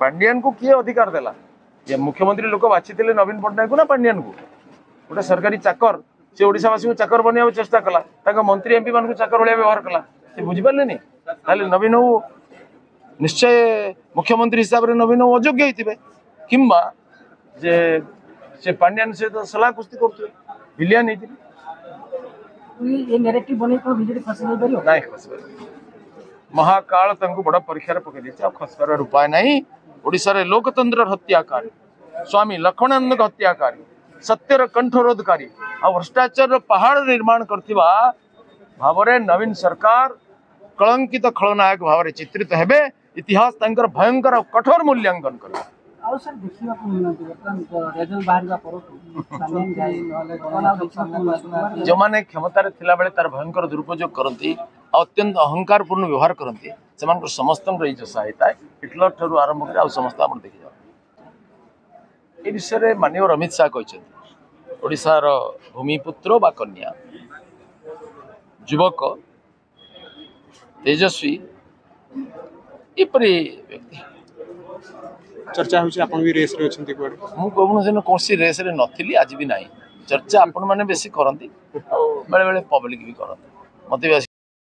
पांडियान को किए अधिकार देला ये मुख्यमंत्री लोक बाछि नवीन पट्टनायक को ना पांडियान को गोटे सरकारी चाकर से ओडिशावासी को चाकर बनवा चेष्टा कला मंत्री एमपी मान चाकर भाया व्यवहार कला से बुझिपारे नवीन निश्चय मुख्यमंत्री हिसाब से नवीन अयोग्य होते किंबा जे से पांडियान से तो सलाह कुस्ती करते विलियन ये नैरेटिव बने को बीजेडी फंसी नहीं परियो नहीं खसबार महाकाल तंको बड़ा परीक्षा पकड़ देछि खसबार उपाय नहीं ओडिशा रे लोकतंत्र हत्याकारी स्वामी लक्ष्मणानंद हत्याकारी सत्यर कंठरोधकारी आ भ्रष्टाचार पहाड़ निर्माण करथिबा भावरे नवीन सरकार कलंकित खलनायक भाव चित्रित हेबे इतिहास तंकर भयंकर और कठोर मूल्यांकन कर सर देखिबा को मिलनती रिजल्ट बाहरवा पर सामने जाई नहले जो माने क्षमता रे थिला बेले तार भयंकर दुरुपयोग करंती अत्यंत अहंकार पूर्ण व्यवहार करंती सेमान समस्त सहायता हिटलर ठरू आरंभ कर समस्त आप देखी जाओ ए विषय में माननीय अमित शाह कहते ओडिशार भूमिपुत्र बा कन्या युवक तेजस्वी एपरी व्यक्ति चर्चा होती रेस रे अच्छे मुझे कौन रेस रे नथी आज भी ना चर्चा आपण मैंने बेसी करती बेले बेले पब्लिक भी करती मत